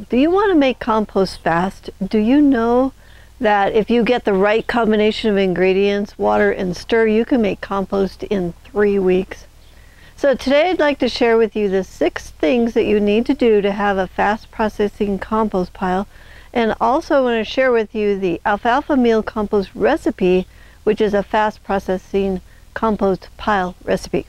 Do you want to make compost fast? Do you know that if you get the right combination of ingredients, water and stir, you can make compost in 3 weeks? So today I'd like to share with you the 6 things that you need to do to have a fast processing compost pile. And also I want to share with you the Alfalfa Meal Compost Recipe, which is a fast processing compost pile recipe.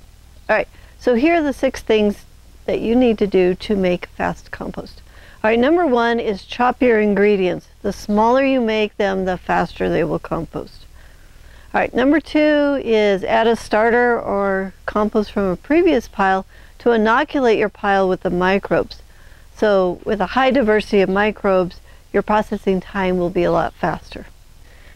All right, so here are the 6 things that you need to do to make fast compost. All right, number 1 is chop your ingredients. The smaller you make them, the faster they will compost. All right, number 2 is add a starter or compost from a previous pile to inoculate your pile with the microbes. So with a high diversity of microbes, your processing time will be a lot faster.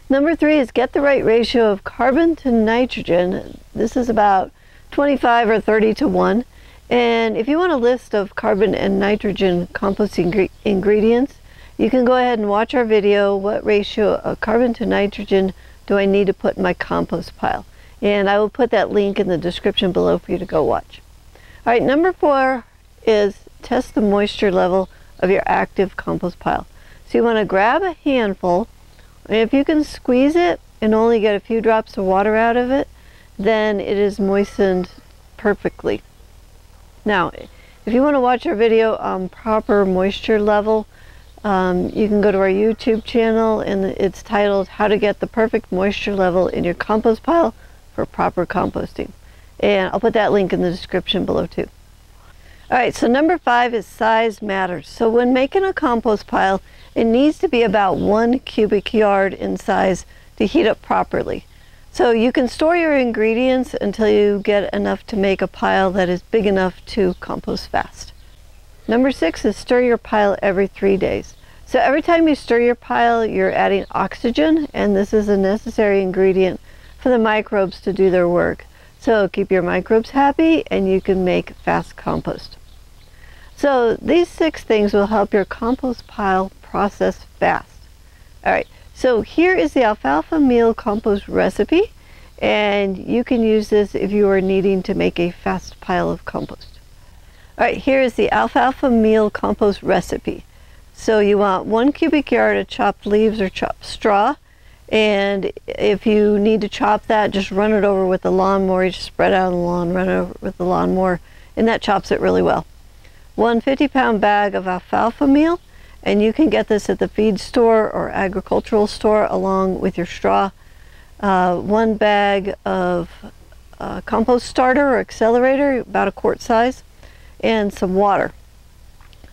Number 3 is get the right ratio of carbon to nitrogen. This is about 25 or 30 to 1. And if you want a list of carbon and nitrogen composting ingredients, you can go ahead and watch our video, what ratio of carbon to nitrogen do I need to put in my compost pile? And I will put that link in the description below for you to go watch. All right, number 4 is test the moisture level of your active compost pile. So you want to grab a handful, and if you can squeeze it and only get a few drops of water out of it, then it is moistened perfectly. Now, if you want to watch our video on proper moisture level, you can go to our YouTube channel, and it's titled How to Get the Perfect Moisture Level in Your Compost Pile for Proper Composting. And I'll put that link in the description below too. All right, so number 5 is size matters. So when making a compost pile, it needs to be about 1 cubic yard in size to heat up properly. So you can store your ingredients until you get enough to make a pile that is big enough to compost fast. Number 6 is stir your pile every 3 days. So every time you stir your pile, you're adding oxygen, and this is a necessary ingredient for the microbes to do their work. So keep your microbes happy and you can make fast compost. So these 6 things will help your compost pile process fast. All right. So here is the Alfalfa Meal Compost Recipe, and you can use this if you are needing to make a fast pile of compost. All right, here is the Alfalfa Meal Compost Recipe. So you want 1 cubic yard of chopped leaves or chopped straw, and if you need to chop that, just run it over with the lawnmower. You just spread out on the lawn, run it over with the lawnmower, and that chops it really well. 1 50-pound bag of alfalfa meal. And you can get this at the feed store or agricultural store along with your straw. 1 bag of compost starter or accelerator, about a quart size, and some water.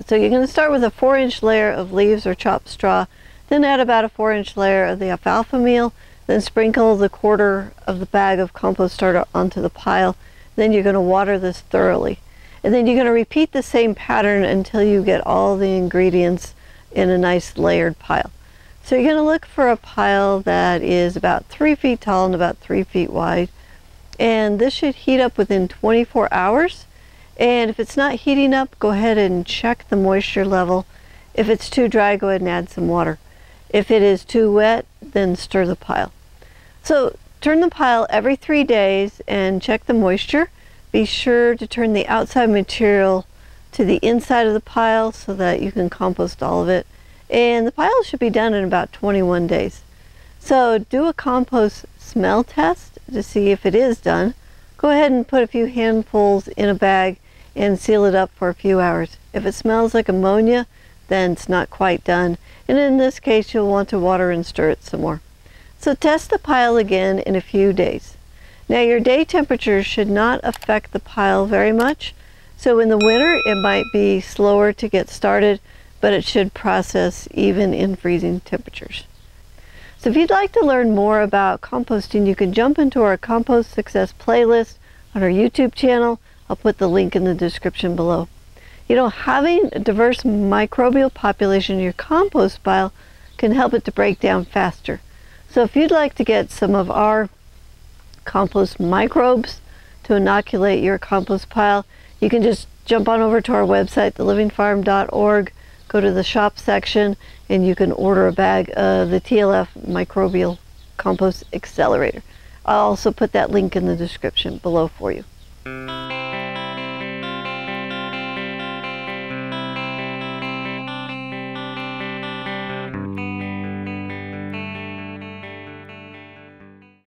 So you're going to start with a 4-inch layer of leaves or chopped straw, then add about a 4-inch layer of the alfalfa meal, then sprinkle the 1/4 of the bag of compost starter onto the pile. Then you're going to water this thoroughly. And then you're going to repeat the same pattern until you get all the ingredients in a nice layered pile. So you're going to look for a pile that is about 3 feet tall and about 3 feet wide. And this should heat up within 24 hours. And if it's not heating up, go ahead and check the moisture level. If it's too dry, go ahead and add some water. If it is too wet, then stir the pile. So turn the pile every 3 days and check the moisture. Be sure to turn the outside material to the inside of the pile so that you can compost all of it. And the pile should be done in about 21 days. So do a compost smell test to see if it is done. Go ahead and put a few handfuls in a bag and seal it up for a few hours. If it smells like ammonia, then it's not quite done. And in this case, you'll want to water and stir it some more. So test the pile again in a few days. Now your day temperature should not affect the pile very much. So in the winter, it might be slower to get started, but it should process even in freezing temperatures. So if you'd like to learn more about composting, you can jump into our Compost Success playlist on our YouTube channel. I'll put the link in the description below. You know, having a diverse microbial population in your compost pile can help it to break down faster. So if you'd like to get some of our compost microbes to inoculate your compost pile, you can just jump on over to our website, thelivingfarm.org, go to the shop section, and you can order a bag of the TLF Microbial Compost Accelerator. I'll also put that link in the description below for you.